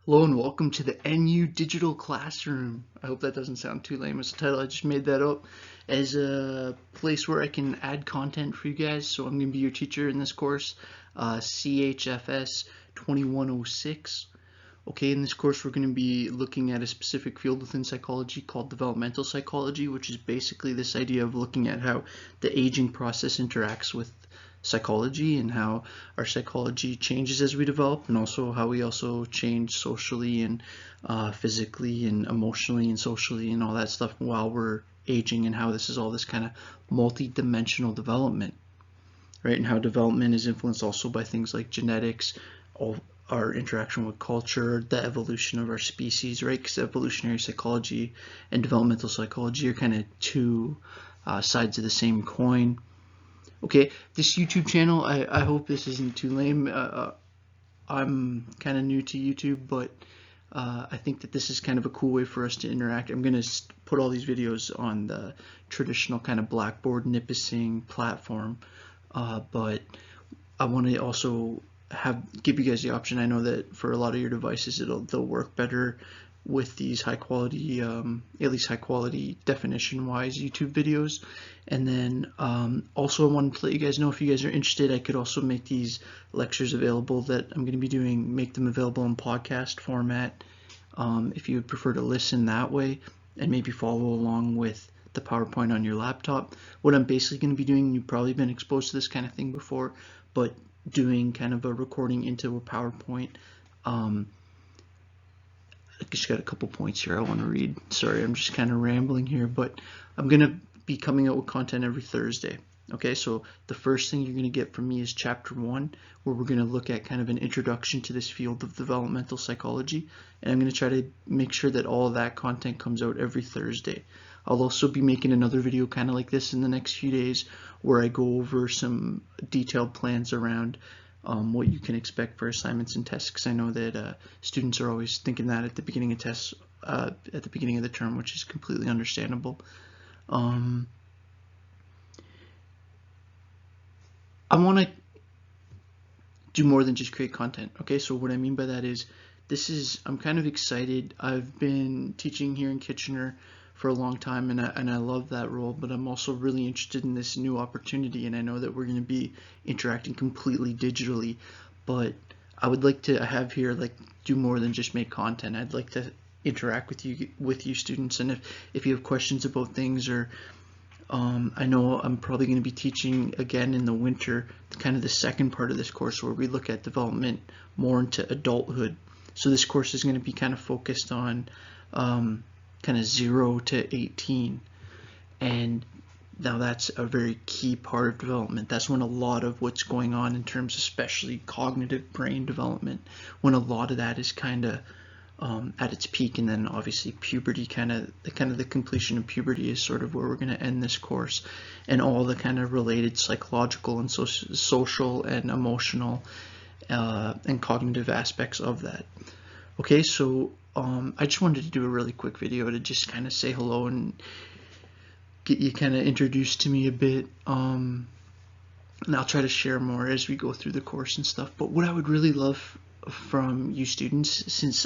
Hello and welcome to the NU Digital Classroom. I hope that doesn't sound too lame as a title. I just made that up as a place where I can add content for you guys. So I'm going to be your teacher in this course, CHFS 2106. Okay, in this course we're going to be looking at a specific field within psychology called developmental psychology, which is basically this idea of looking at how the aging process interacts with psychology and how our psychology changes as we develop, and also how we also change socially and physically and emotionally and socially and all that stuff while we're aging, and how this is all this kind of multi-dimensional development, right? And how development is influenced also by things like genetics, all our interaction with culture, the evolution of our species, right? Because evolutionary psychology and developmental psychology are kind of two sides of the same coin. Okay, this YouTube channel, I hope this isn't too lame. I'm kind of new to YouTube, but I think that this is kind of a cool way for us to interact. I'm going to put all these videos on the traditional kind of Blackboard Nipissing platform, but I want to also give you guys the option. I know that for a lot of your devices they'll work better with these high quality, at least high quality definition wise YouTube videos. And then also I wanted to let you guys know, if you guys are interested, I could also make these lectures available that I'm going to be doing, make them available in podcast format, if you would prefer to listen that way and maybe follow along with the PowerPoint on your laptop. What I'm basically going to be doing, you've probably been exposed to this kind of thing before, but doing kind of a recording into a PowerPoint. I just got a couple points here I want to read. Sorry, I'm just kind of rambling here, but I'm going to be coming out with content every Thursday. Okay, so the first thing you're going to get from me is chapter 1, where we're going to look at kind of an introduction to this field of developmental psychology, and I'm going to try to make sure that all of that content comes out every Thursday. I'll also be making another video kind of like this in the next few days, where I go over some detailed plans around what you can expect for assignments and tests, because I know that students are always thinking that at the beginning of tests, at the beginning of the term, which is completely understandable. I want to do more than just create content. Okay, so what I mean by that is, I'm kind of excited. I've been teaching here in Kitchener for a long time, and I love that role, but I'm also really interested in this new opportunity, and I know that we're going to be interacting completely digitally, but I would like to have here, like, do more than just make content. I'd like to interact with you students, and if you have questions about things, or I know I'm probably going to be teaching again in the winter, kind of the second part of this course, where we look at development more into adulthood. So this course is going to be kind of focused on kind of 0 to 18, and now that's a very key part of development. That's when a lot of what's going on in terms, especially cognitive brain development, when a lot of that is kind of at its peak, and then obviously puberty, kind of the completion of puberty is sort of where we're going to end this course, and all the kind of related psychological and social and emotional and cognitive aspects of that. Okay, so I just wanted to do a really quick video to just kind of say hello and get you kind of introduced to me a bit, and I'll try to share more as we go through the course and stuff. But what I would really love from you students, since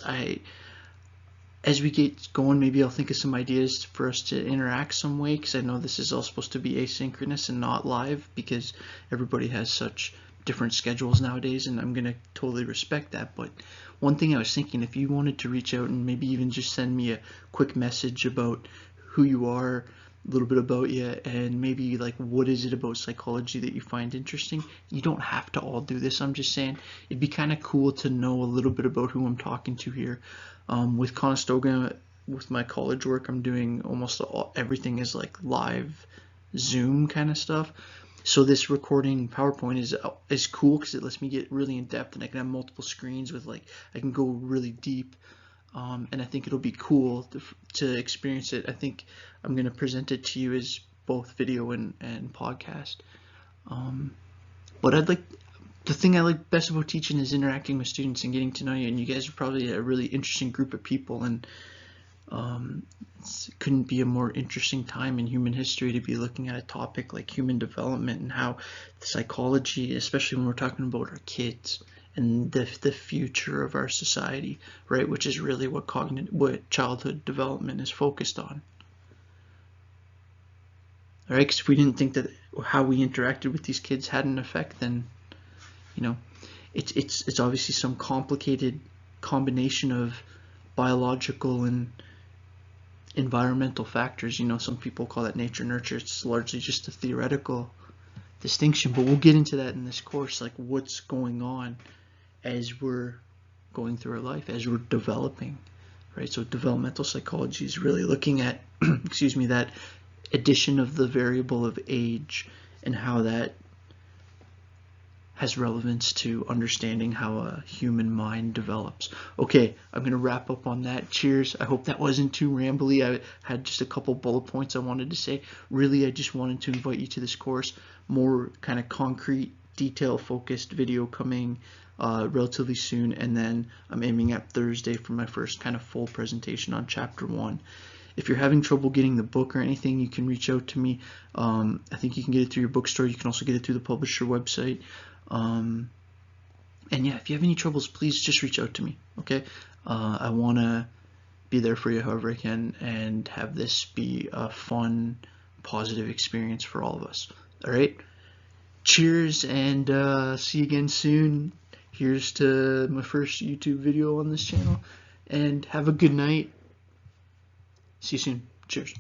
as we get going, maybe I'll think of some ideas for us to interact some way, because I know this is all supposed to be asynchronous and not live, because everybody has such different schedules nowadays, and I'm gonna totally respect that. But one thing I was thinking, if you wanted to reach out and maybe even just send me a quick message about who you are, a little bit about you, and maybe like what is it about psychology that you find interesting. You don't have to all do this. I'm just saying it'd be kind of cool to know a little bit about who I'm talking to here. With Conestoga, with my college work, I'm doing almost everything is like live Zoom kind of stuff. So this recording PowerPoint is cool because it lets me get really in depth, and I can have multiple screens with, like, I can go really deep, and I think it'll be cool to experience it. I think I'm going to present it to you as both video and podcast. But the thing I like best about teaching is interacting with students and getting to know you, and you guys are probably a really interesting group of people, and it couldn't be a more interesting time in human history to be looking at a topic like human development and how the psychology, especially when we're talking about our kids and the future of our society, right? Which is really what childhood development is focused on. All right, because if we didn't think that how we interacted with these kids had an effect, then you know, it's obviously some complicated combination of biological and environmental factors. You know, some people call that nature nurture. It's largely just a theoretical distinction, but we'll get into that in this course, like what's going on as we're going through our life, as we're developing, right? So developmental psychology is really looking at, excuse me, that addition of the variable of age and how that has relevance to understanding how a human mind develops. Okay, I'm going to wrap up on that. Cheers. I hope that wasn't too rambly. I had just a couple bullet points I wanted to say. Really, I just wanted to invite you to this course. More kind of concrete, detail-focused video coming relatively soon, and then I'm aiming at Thursday for my first kind of full presentation on Chapter 1. If you're having trouble getting the book or anything, you can reach out to me. I think you can get it through your bookstore. You can also get it through the publisher website. And yeah, if you have any troubles, please just reach out to me, okay? I want to be there for you however I can and have this be a fun, positive experience for all of us, all right? Cheers, and see you again soon. Here's to my first YouTube video on this channel, and have a good night. See you soon. Cheers.